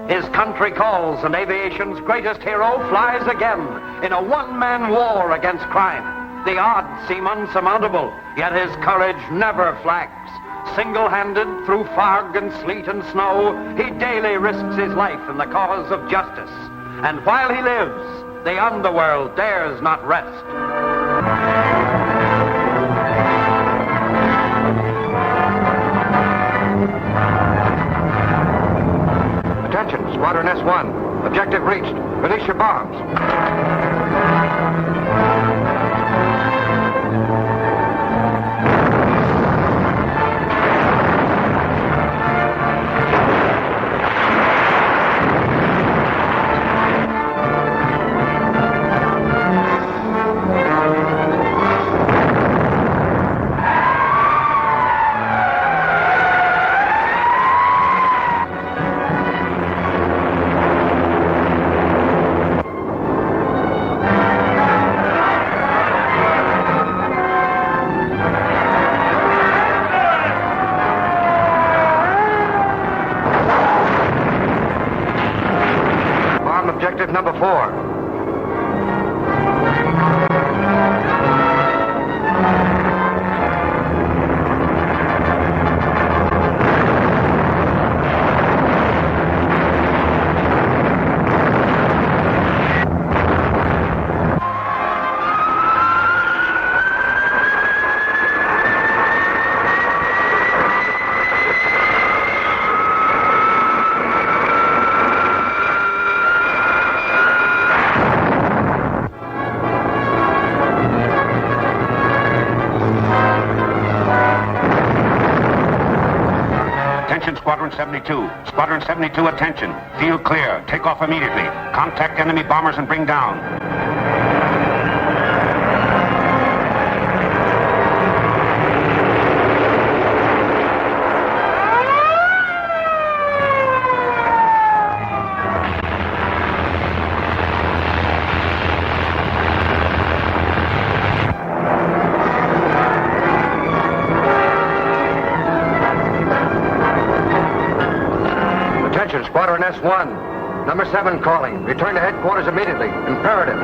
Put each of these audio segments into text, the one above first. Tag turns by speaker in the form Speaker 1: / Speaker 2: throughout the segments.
Speaker 1: His country calls, and aviation's greatest hero flies again in a one-man war against crime. The odds seem unsurmountable, yet his courage never flags. Single-handed through fog and sleet and snow, he daily risks his life in the cause of justice. And while he lives, the underworld dares not rest.
Speaker 2: Attention, Squadron S1. Objective reached. Release your bombs. Objective number 4.
Speaker 3: Squadron 72. Squadron 72, attention. Field clear. Take off immediately. Contact enemy bombers and bring down.
Speaker 2: Squadron S1. Number 7 calling. Return to headquarters immediately. Imperative.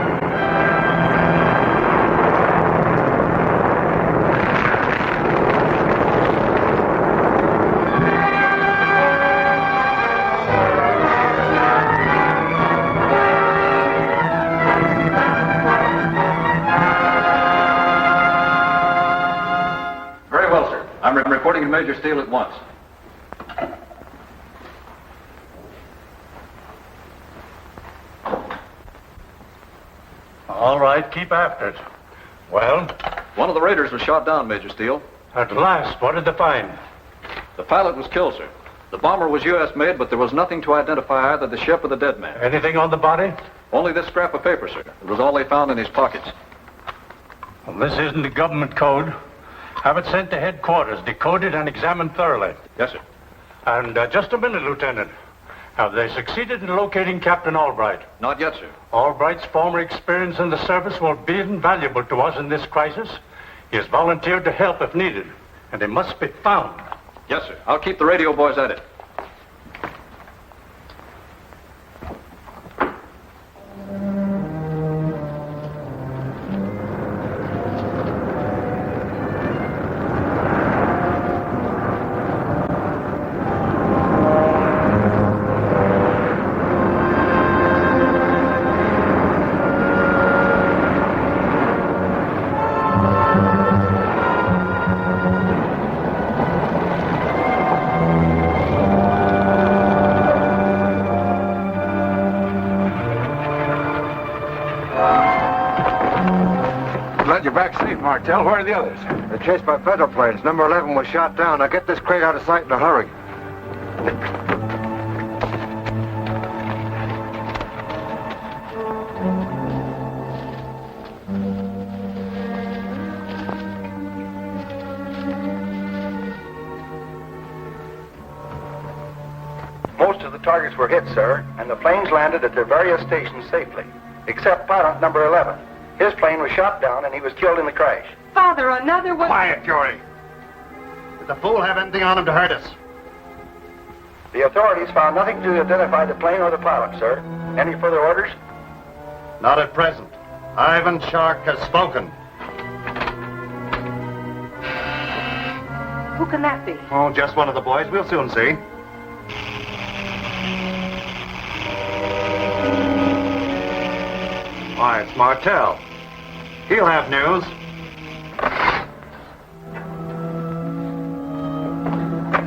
Speaker 4: Very well, sir. I'm reporting to Major Steele at once.
Speaker 5: All right, keep after it. Well?
Speaker 4: One of the raiders was shot down, Major Steele.
Speaker 5: At last, what did they find?
Speaker 4: The pilot was killed, sir. The bomber was U.S. made, but there was nothing to identify either the ship or the dead man.
Speaker 5: Anything on the body?
Speaker 4: Only this scrap of paper, sir. It was all they found in his pockets.
Speaker 5: Well, this isn't the government code. Have it sent to headquarters, decoded and examined thoroughly.
Speaker 4: Yes, sir.
Speaker 5: And just a minute, Lieutenant. Have they succeeded in locating Captain Albright?
Speaker 4: Not yet, sir.
Speaker 5: Albright's former experience in the service will be invaluable to us in this crisis. He has volunteered to help if needed, and he must be found.
Speaker 4: Yes, sir. I'll keep the radio boys at it.
Speaker 2: Glad you're back safe, Martel. Where are the others? They're chased by federal planes. Number 11 was shot down. Now get this crate out of sight in a hurry.
Speaker 6: Most of the targets were hit, sir, and the planes landed at their various stations safely, except pilot number 11. His plane was shot down and he was killed in the crash.
Speaker 7: Father, another one...
Speaker 8: Quiet, Jory. Did the fool have anything on him to hurt us?
Speaker 6: The authorities found nothing to identify the plane or the pilot, sir. Any further orders?
Speaker 1: Not at present. Ivan Shark has spoken.
Speaker 7: Who can that be?
Speaker 1: Oh, just one of the boys. We'll soon see. Why, it's Martell. He'll have news.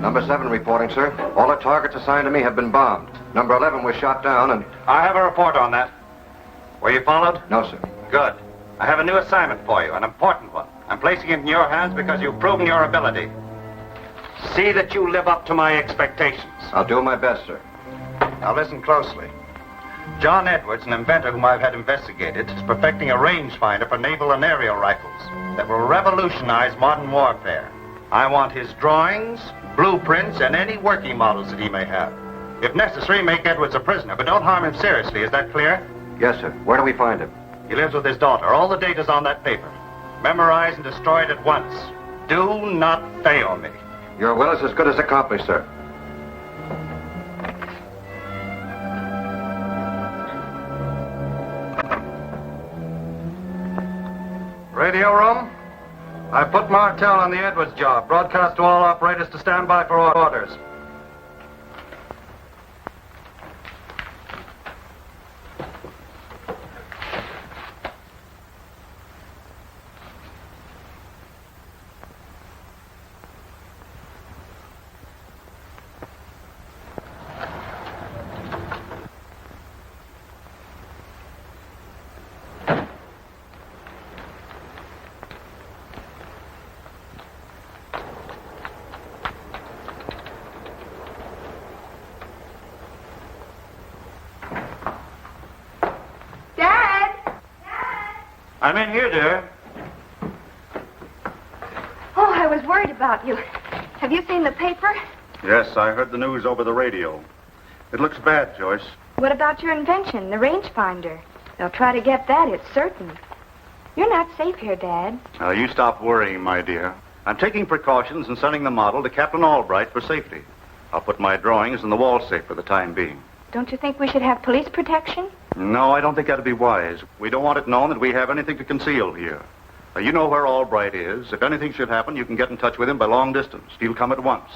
Speaker 2: Number 7 reporting, sir. All the targets assigned to me have been bombed. Number 11 was shot down and...
Speaker 1: I have a report on that. Were you followed?
Speaker 2: No, sir.
Speaker 1: Good. I have a new assignment for you, an important one. I'm placing it in your hands because you've proven your ability. See that you live up to my expectations.
Speaker 2: I'll do my best, sir.
Speaker 1: Now listen closely. John Edwards, an inventor whom I've had investigated, is perfecting a rangefinder for naval and aerial rifles that will revolutionize modern warfare. I want his drawings, blueprints, and any working models that he may have. If necessary, make Edwards a prisoner, but don't harm him seriously. Is that clear?
Speaker 2: Yes, sir. Where do we find him?
Speaker 1: He lives with his daughter. All the data's on that paper. Memorize and destroy it at once. Do not fail me.
Speaker 2: Your will is as good as accomplished, sir.
Speaker 1: Radio room? I put Martell on the Edwards job. Broadcast to all operators to stand by for orders. I'm in here, dear.
Speaker 7: Oh, I was worried about you. Have you seen the paper?
Speaker 8: Yes, I heard the news over the radio. It looks bad, Joyce.
Speaker 7: What about your invention, the rangefinder? They'll try to get that, it's certain. You're not safe here, Dad.
Speaker 8: You stop worrying, my dear. I'm taking precautions and sending the model to Captain Albright for safety. I'll put my drawings in the wall safe for the time being.
Speaker 7: Don't you think we should have police protection?
Speaker 8: No, I don't think that'd be wise. We don't want it known that we have anything to conceal here. You know where Albright is. If anything should happen, you can get in touch with him by long distance. He'll come at once.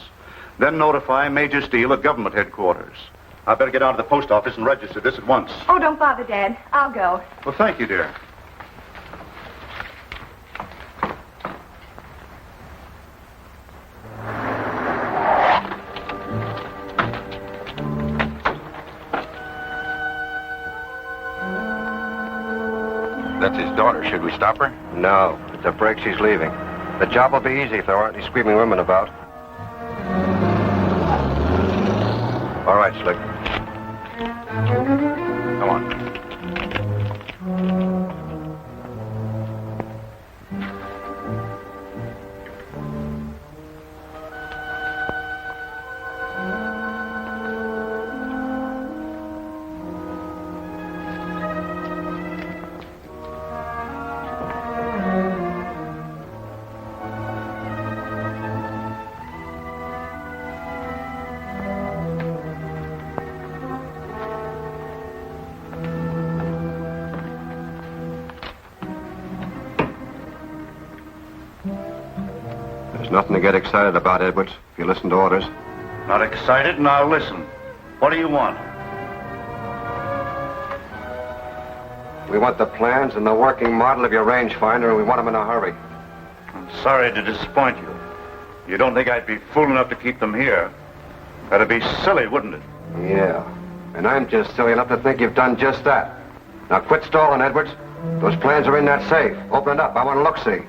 Speaker 8: Then notify Major Steele at government headquarters. I better get out to the post office and register this at once.
Speaker 7: Oh, don't bother, Dad. I'll go.
Speaker 8: Well, thank you, dear.
Speaker 2: That's his daughter. Should we stop her? No. It's a break. She's leaving. The job will be easy if there aren't any screaming women about. All right, Slick. Come on. Nothing to get excited about, Edwards, if you listen to orders.
Speaker 8: Not excited, and I'll listen. What do you want?
Speaker 2: We want the plans and the working model of your rangefinder, and we want them in a hurry.
Speaker 8: I'm sorry to disappoint you. You don't think I'd be fool enough to keep them here? That'd be silly, wouldn't it?
Speaker 2: Yeah, and I'm just silly enough to think you've done just that. Now quit stalling, Edwards. Those plans are in that safe. Open it up. I want to look-see.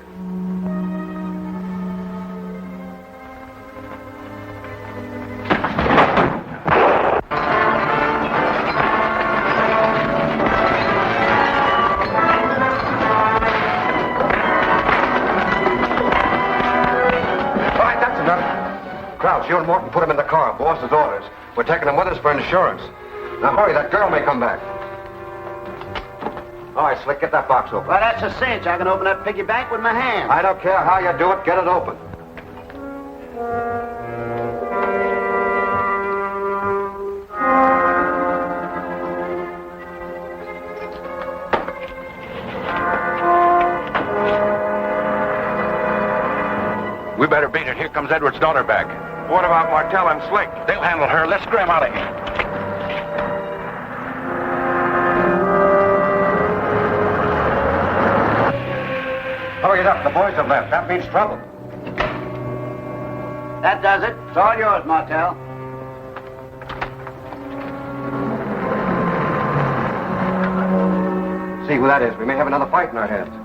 Speaker 2: You and Morton put him in the car. Boss's orders. We're taking him with us for insurance. Now hurry, that girl may come back. All right, Slick, get that box open.
Speaker 9: Well, that's a cinch. I can open that piggy bank with my hands.
Speaker 2: I don't care how you do it. Get it open.
Speaker 3: We better beat it. Here comes Edward's daughter back. What about Martell and Slick? They'll handle her. Let's scram out of here.
Speaker 2: Hurry it up. The boys have left. That means trouble.
Speaker 9: That does it. It's all yours, Martell.
Speaker 2: See who that is. We may have another fight in our hands.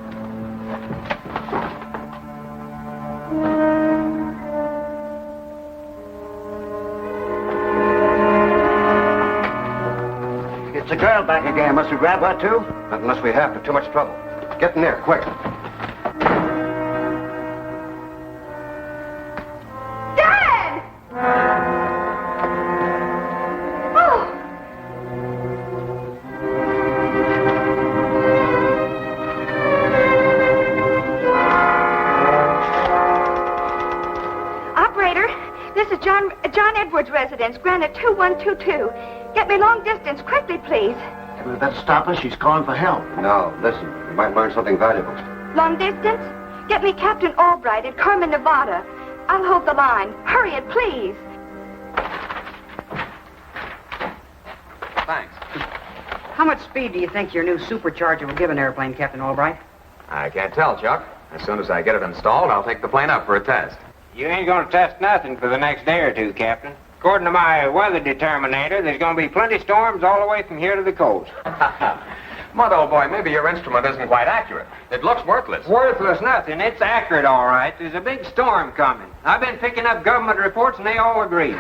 Speaker 9: It's the girl back again. Must we grab her, too?
Speaker 2: Not unless we have to. Too much trouble. Get in there, quick.
Speaker 7: Dad! Oh! Operator, this is John Edwards' residence, Granite 2122. Get me long distance, quickly, please.
Speaker 9: We'd better stop her. She's calling for help.
Speaker 2: No, listen. We might learn something valuable.
Speaker 7: Long distance? Get me Captain Albright at Carmen, Nevada. I'll hold the line. Hurry it, please.
Speaker 10: Thanks.
Speaker 11: How much speed do you think your new supercharger will give an airplane, Captain Albright?
Speaker 10: I can't tell, Chuck. As soon as I get it installed, I'll take the plane up for a test.
Speaker 12: You ain't gonna test nothing for the next day or two, Captain. According to my weather determinator, there's gonna be plenty storms all the way from here to the coast.
Speaker 10: Mudd, old boy, maybe your instrument isn't quite accurate. It looks worthless.
Speaker 12: Worthless nothing. It's accurate, all right. There's a big storm coming. I've been picking up government reports, and they all agree.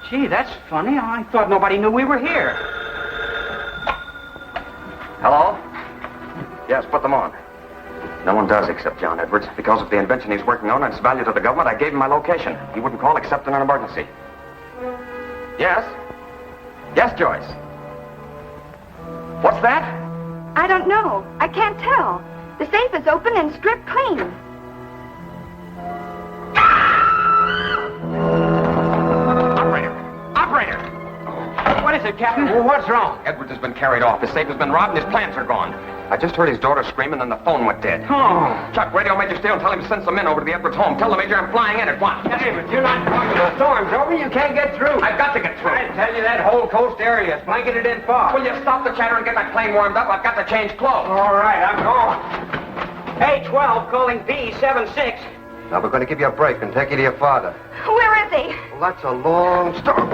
Speaker 11: Gee, that's funny. I thought nobody knew we were here.
Speaker 10: Hello? Yes, put them on. No one does except John Edwards. Because of the invention he's working on and its value to the government, I gave him my location. He wouldn't call except in an emergency. Yes? Yes, Joyce. What's that?
Speaker 7: I don't know. I can't tell. The safe is open and stripped clean.
Speaker 10: Operator!
Speaker 11: What is it, Captain?
Speaker 10: Well, what's wrong? Edwards has been carried off. His safe has been robbed and his plans are gone. I just heard his daughter scream and then the phone went dead.
Speaker 11: Oh.
Speaker 10: Chuck, radio Major Steele and tell him to send some men over to the Edwards home. Tell the Major I'm flying in at once.
Speaker 12: David, you're not going to the storm's over. You can't get through.
Speaker 10: I've got to get through.
Speaker 12: I tell you, that whole coast area is blanketed in fog.
Speaker 10: Will you stop the chatter and get that plane warmed up? I've got to change clothes.
Speaker 12: All right, I'm going.
Speaker 11: A12 calling B76.
Speaker 2: Now, we're going to give you a break and take you to your father.
Speaker 7: Where is he?
Speaker 2: Well, that's a long story.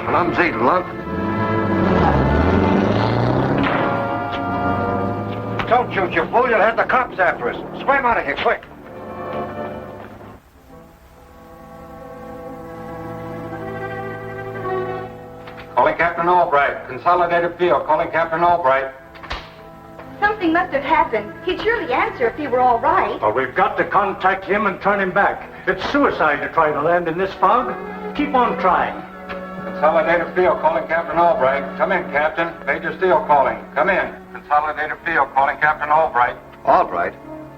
Speaker 2: Clumsy lump.
Speaker 3: Don't shoot, you fool. You'll have the cops after us. Swim out of here, quick. Calling Captain Albright. Consolidated field. Calling Captain Albright.
Speaker 7: Something must have happened. He'd surely answer if he were all right.
Speaker 5: Well, we've got to contact him and turn him back. It's suicide to try to land in this fog. Keep on trying.
Speaker 3: Consolidated field. Calling Captain Albright. Come in, Captain. Major Steele calling. Come in. Consolidated field. Calling Captain Albright.
Speaker 2: Albright?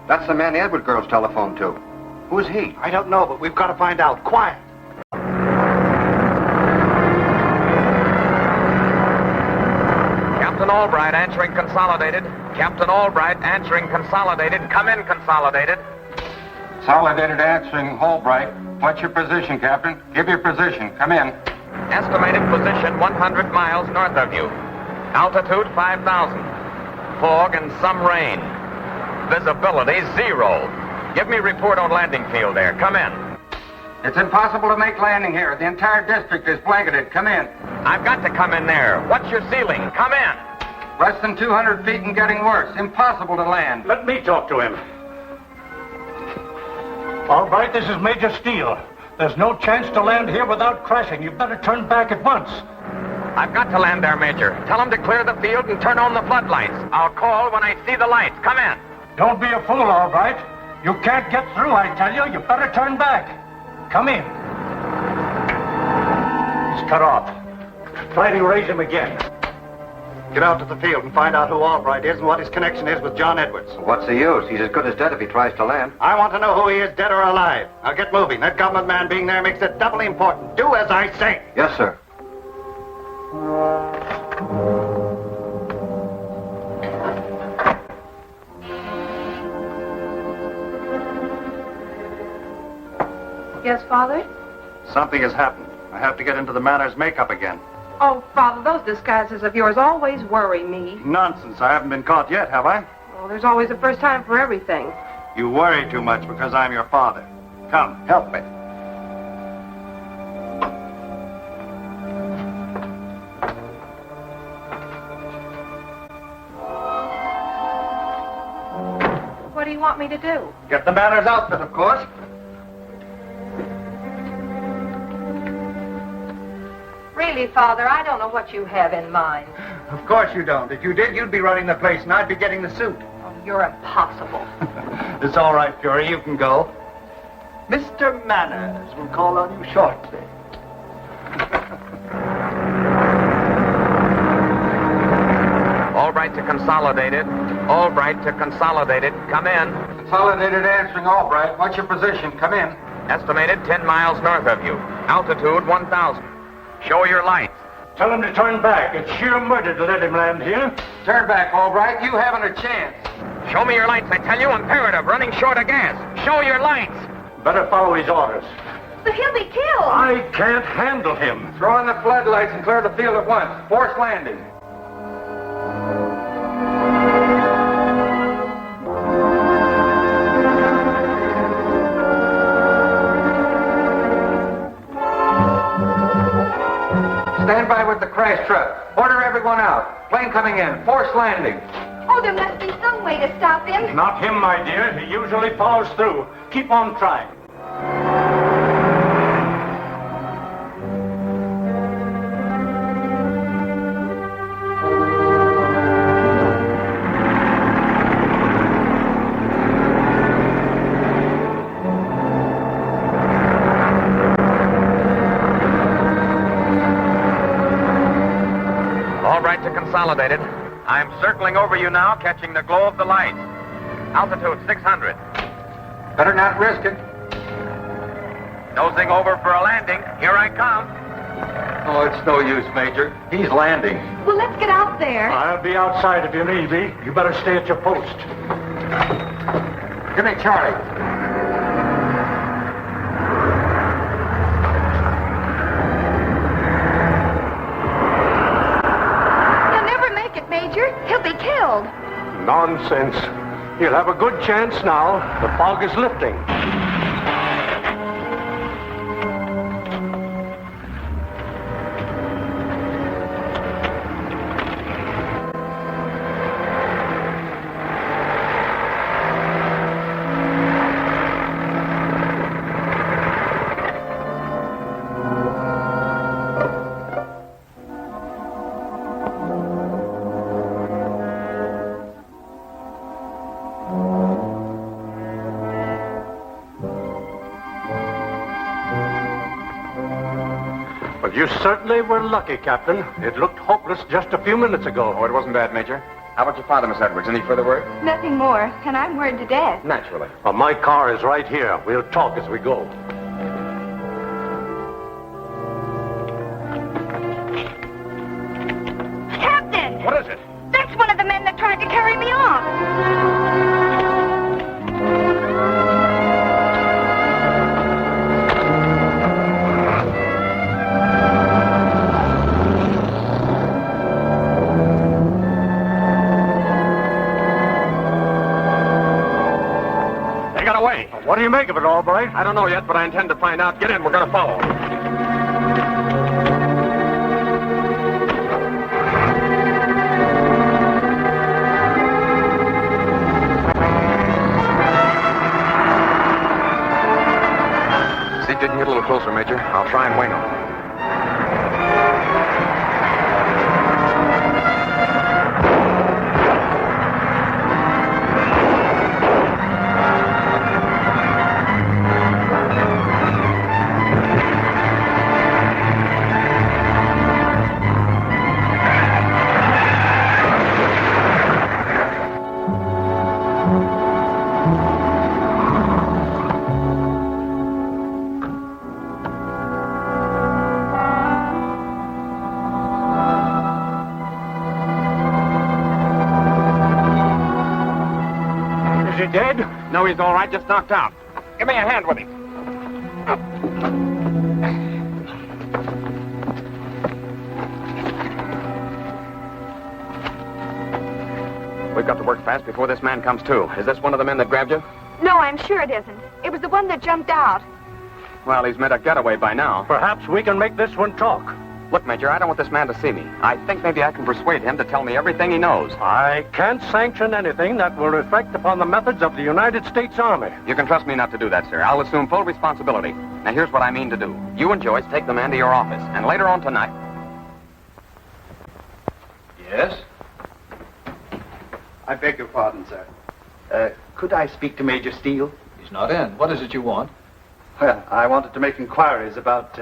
Speaker 2: That's the man the Edward girls telephoned to. Who is he?
Speaker 9: I don't know, but we've got to find out. Quiet.
Speaker 10: Captain Albright answering Consolidated. Captain Albright answering Consolidated. Come in, Consolidated.
Speaker 3: Consolidated answering Albright. What's your position, Captain? Give your position. Come in.
Speaker 10: Estimated position 100 miles north of you. Altitude 5,000. Fog and some rain. Visibility 0. Give me a report on landing field there. Come in.
Speaker 3: It's impossible to make landing here. The entire district is blanketed. Come in.
Speaker 10: I've got to come in there. What's your ceiling? Come in.
Speaker 3: Less than 200 feet and getting worse. Impossible to land.
Speaker 5: Let me talk to him. All right, this is Major Steele. There's no chance to land here without crashing. You better turn back at once.
Speaker 10: I've got to land there, Major. Tell him to clear the field and turn on the floodlights. I'll call when I see the lights. Come in.
Speaker 5: Don't be a fool, all right. You can't get through, I tell you. You better turn back. Come in. He's cut off. Try to raise him again.
Speaker 8: Get out to the field and find out who Albright is and what his connection is with John Edwards.
Speaker 2: What's the use? He's as good as dead if he tries to land.
Speaker 8: I want to know who he is, dead or alive. Now get moving. That government man being there makes it doubly important. Do as I say.
Speaker 2: Yes, sir.
Speaker 13: Yes, Father?
Speaker 8: Something has happened. I have to get into the manor's makeup again.
Speaker 13: Oh, Father, those disguises of yours always worry me.
Speaker 8: Nonsense. I haven't been caught yet, have I?
Speaker 13: Well, there's always a first time for everything.
Speaker 8: You worry too much because I'm your father. Come, help me.
Speaker 13: What do you want me to do?
Speaker 8: Get the manor's outfit, of course.
Speaker 13: Really, Father, I don't know what you have in mind.
Speaker 8: Of course you don't. If you did, you'd be running the place and I'd be getting the suit.
Speaker 13: Oh, you're impossible.
Speaker 8: It's all right, Fury. You can go. Mr. Manners will call on you shortly.
Speaker 1: Albright to Consolidated. Albright to Consolidated. Come in.
Speaker 6: Consolidated answering Albright. What's your position? Come in.
Speaker 1: Estimated 10 miles north of you. Altitude 1,000. Show your lights.
Speaker 5: Tell him to turn back. It's sheer murder to let him land here.
Speaker 6: Turn back, Albright. You haven't a chance.
Speaker 1: Show me your lights, I tell you. Imperative. Running short of gas. Show your lights.
Speaker 5: Better follow his orders.
Speaker 7: But he'll be killed.
Speaker 5: I can't handle him.
Speaker 6: Throw in the floodlights and clear the field at once. Force landing. Stand by with the crash truck. Order everyone out. Plane coming in. Force landing.
Speaker 7: Oh, there must be some way to stop him.
Speaker 5: Not him, my dear. He usually follows through. Keep on trying.
Speaker 1: Albright to Consolidated. I'm circling over you now, catching the glow of the lights. Altitude 600.
Speaker 6: Better not risk it.
Speaker 1: Nosing over for a landing. Here I come.
Speaker 6: Oh, it's no use, Major. He's landing.
Speaker 7: Well, let's get out there.
Speaker 5: I'll be outside if you need me. You better stay at your post.
Speaker 6: Give me Charlie.
Speaker 7: He'll never make it, Major. He'll be killed.
Speaker 5: Nonsense. You'll have a good chance now. The fog is lifting. You certainly were lucky, Captain. It looked hopeless just a few minutes ago.
Speaker 10: Oh, it wasn't bad, Major. How about your father, Miss Edwards? Any further word?
Speaker 7: Nothing more, and I'm worried to death.
Speaker 10: Naturally.
Speaker 5: Well, my car is right here. We'll talk as we go.
Speaker 7: Captain!
Speaker 10: What is it?
Speaker 7: That's one of the men that tried to carry me off.
Speaker 5: What do you make of it, Albright?
Speaker 1: I don't know yet, but I intend to find out. Get in. We're going to follow. See if you can get a little closer, Major. I'll try and wing him.
Speaker 3: dead? No, he's all right, just knocked out. Give me a hand with him.
Speaker 10: We've got to work fast before this man comes to. Is this one of the men that grabbed you?
Speaker 7: No, I'm sure it isn't. It was the one that jumped out.
Speaker 10: Well, he's made a getaway by now.
Speaker 5: Perhaps we can make this one talk.
Speaker 10: Look, Major, I don't want this man to see me. I think maybe I can persuade him to tell me everything he knows.
Speaker 5: I can't sanction anything that will reflect upon the methods of the United States Army.
Speaker 10: You can trust me not to do that, sir. I'll assume full responsibility. Now, here's what I mean to do. You and Joyce take the man to your office, and later on tonight...
Speaker 4: Yes?
Speaker 9: I beg your pardon, sir. Could I speak to Major Steele?
Speaker 4: He's not in. What is it you want?
Speaker 9: Well, I wanted to make inquiries about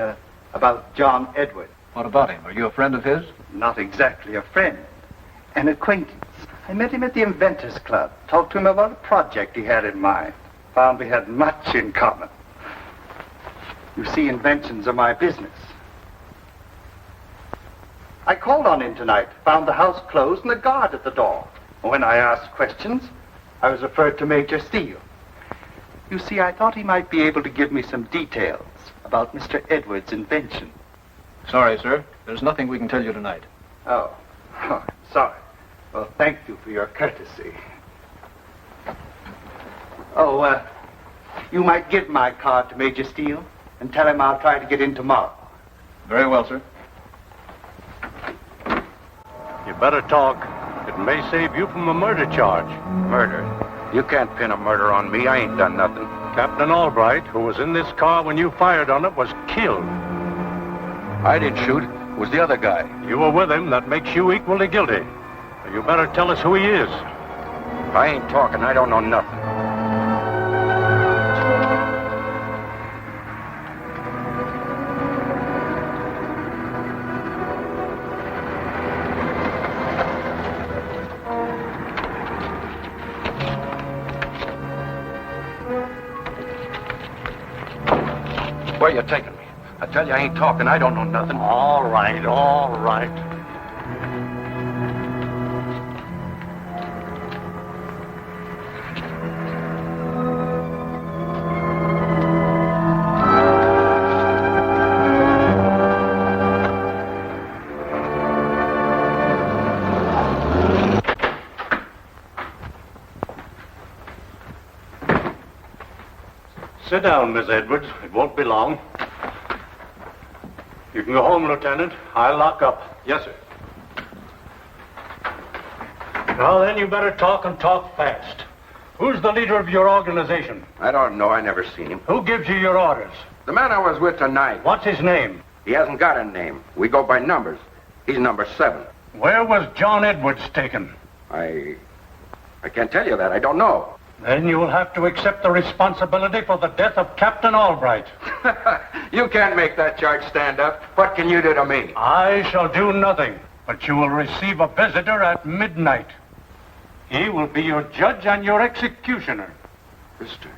Speaker 9: John Edward.
Speaker 4: What about him? Are you a friend of his?
Speaker 9: Not exactly a friend. An acquaintance. I met him at the Inventors Club. Talked to him about a project he had in mind. Found we had much in common. You see, inventions are my business. I called on him tonight. Found the house closed and a guard at the door. When I asked questions, I was referred to Major Steele. You see, I thought he might be able to give me some details about Mr. Edwards' invention.
Speaker 4: Sorry, sir. There's nothing we can tell you tonight.
Speaker 9: Oh, sorry. Well, thank you for your courtesy. Oh, you might give my card to Major Steele and tell him I'll try to get in tomorrow.
Speaker 4: Very well, sir.
Speaker 5: You better talk. It may save you from a murder charge.
Speaker 3: Murder? You can't pin a murder on me. I ain't done nothing.
Speaker 5: Captain Albright, who was in this car when you fired on it, was killed.
Speaker 3: I didn't shoot. It was the other guy.
Speaker 5: You were with him. That makes you equally guilty. You better tell us who he is.
Speaker 3: I ain't talking. I don't know nothing. Where you taking me? I tell you, I ain't talking. I don't know nothing.
Speaker 5: All right, all right. Sit down, Miss Edwards. It won't be long. You can go home, Lieutenant. I'll lock up.
Speaker 4: Yes, sir.
Speaker 5: Now then, you better talk and talk fast. Who's the leader of your organization?
Speaker 3: I don't know. I never seen him.
Speaker 5: Who gives you your orders?
Speaker 3: The man I was with tonight.
Speaker 5: What's his name?
Speaker 3: He hasn't got a name. We go by numbers. He's number 7.
Speaker 5: Where was John Edwards taken?
Speaker 3: I can't tell you that. I don't know.
Speaker 5: Then you will have to accept the responsibility for the death of Captain Albright.
Speaker 3: You can't make that charge stand up. What can you do to me?
Speaker 5: I shall do nothing, but you will receive a visitor at midnight. He will be your judge and your executioner.
Speaker 3: Mister,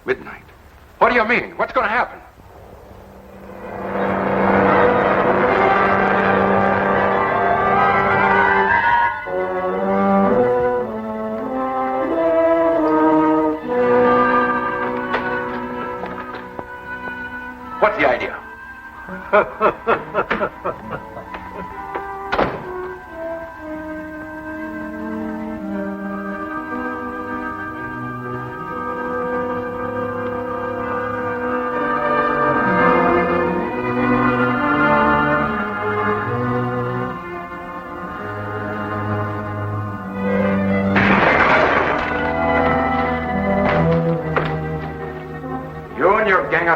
Speaker 3: midnight. What do you mean? What's going to happen? What's the idea?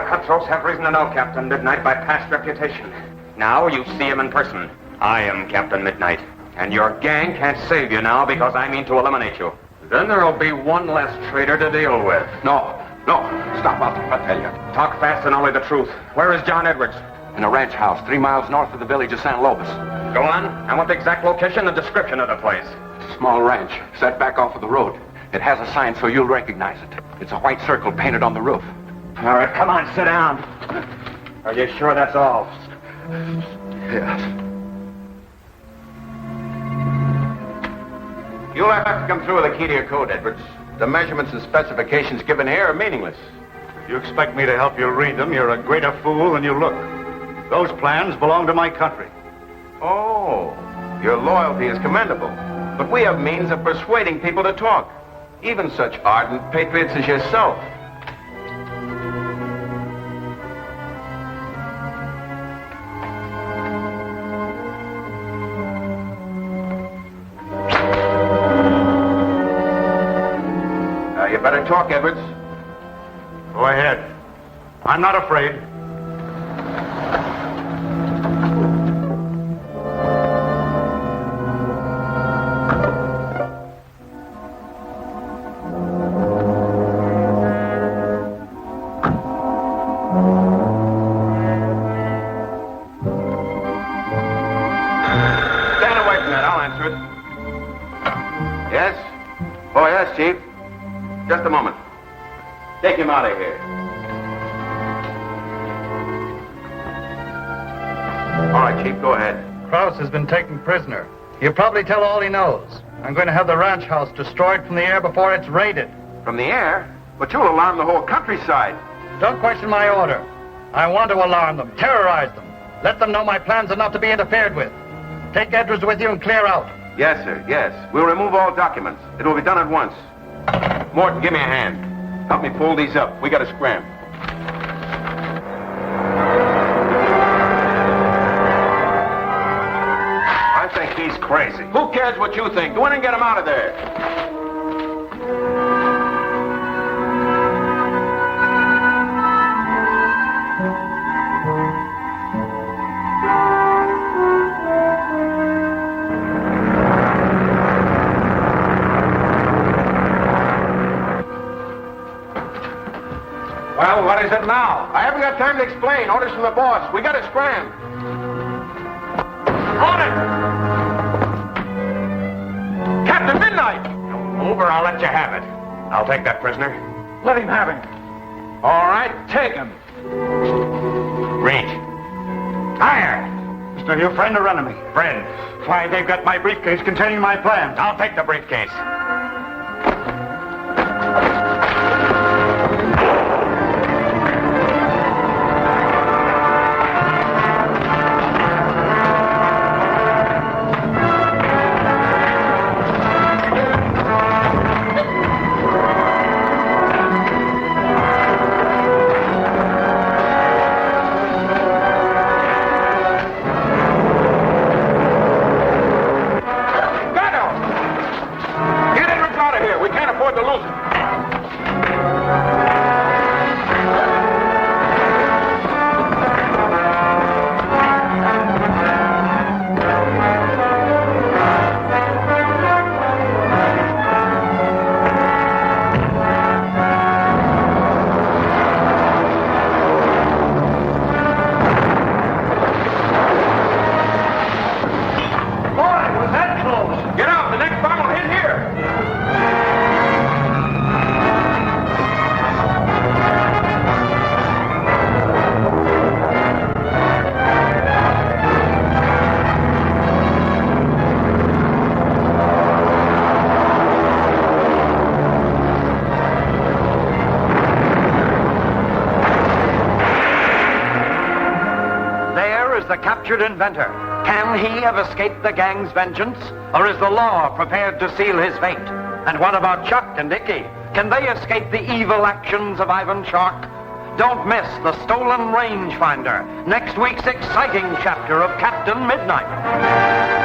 Speaker 10: Cutthroats have reason to know Captain Midnight by past reputation. Now you see him in person. I am Captain Midnight, and your gang can't save you now because I mean to eliminate you.
Speaker 3: Then there'll be one less traitor to deal with. No, stop. I'll tell you.
Speaker 10: Talk fast and only the truth. Where is John Edwards?
Speaker 3: In a ranch house 3 miles north of the village of San Lobos.
Speaker 10: Go on. I want the exact location and description of the place.
Speaker 3: Small ranch, set back off of the road. It has a sign so you'll recognize it. It's a white circle painted on the roof.
Speaker 10: All right, come on, sit down. Are you sure that's all?
Speaker 3: Yes.
Speaker 10: You'll have to come through with the key to your code, Edwards.
Speaker 2: The measurements and specifications given here are meaningless.
Speaker 8: If you expect me to help you read them, you're a greater fool than you look. Those plans belong to my country.
Speaker 2: Oh, your loyalty is commendable. But we have means of persuading people to talk. Even such ardent patriots as yourself. You better talk, Edwards.
Speaker 8: Go ahead. I'm not afraid.
Speaker 2: Stand away from that. I'll answer it. Yes? Oh, yes, Chief. Just a moment. Take him out of here. All right, Chief, go ahead.
Speaker 14: Krause has been taken prisoner. He'll probably tell all he knows. I'm going to have the ranch house destroyed from the air before it's raided.
Speaker 2: From the air? But you'll alarm the whole countryside.
Speaker 14: Don't question my order. I want to alarm them, terrorize them. Let them know my plans are not to be interfered with. Take Edwards with you and clear out.
Speaker 2: Yes, sir, yes. We'll remove all documents. It will be done at once. Morton, give me a hand. Help me pull these up. We got to scram.
Speaker 8: I think he's crazy.
Speaker 2: Who cares what you think? Go in and get him out of there.
Speaker 1: Well, what is it now?
Speaker 2: I haven't got time to explain. Orders from the boss. We got to scram.
Speaker 1: On it! Captain Midnight!
Speaker 3: Move or I'll let you have it. I'll take that prisoner.
Speaker 1: Let him have him. All right, take him.
Speaker 3: Range. Fire!
Speaker 14: Mister, your friend or enemy?
Speaker 3: Friend.
Speaker 14: Why, they've got my briefcase containing my plans.
Speaker 3: I'll take the briefcase.
Speaker 1: The captured inventor. Can he have escaped the gang's vengeance? Or is the law prepared to seal his fate? And what about Chuck and Icky? Can they escape the evil actions of Ivan Shark? Don't miss The Stolen Rangefinder, next week's exciting chapter of Captain Midnight.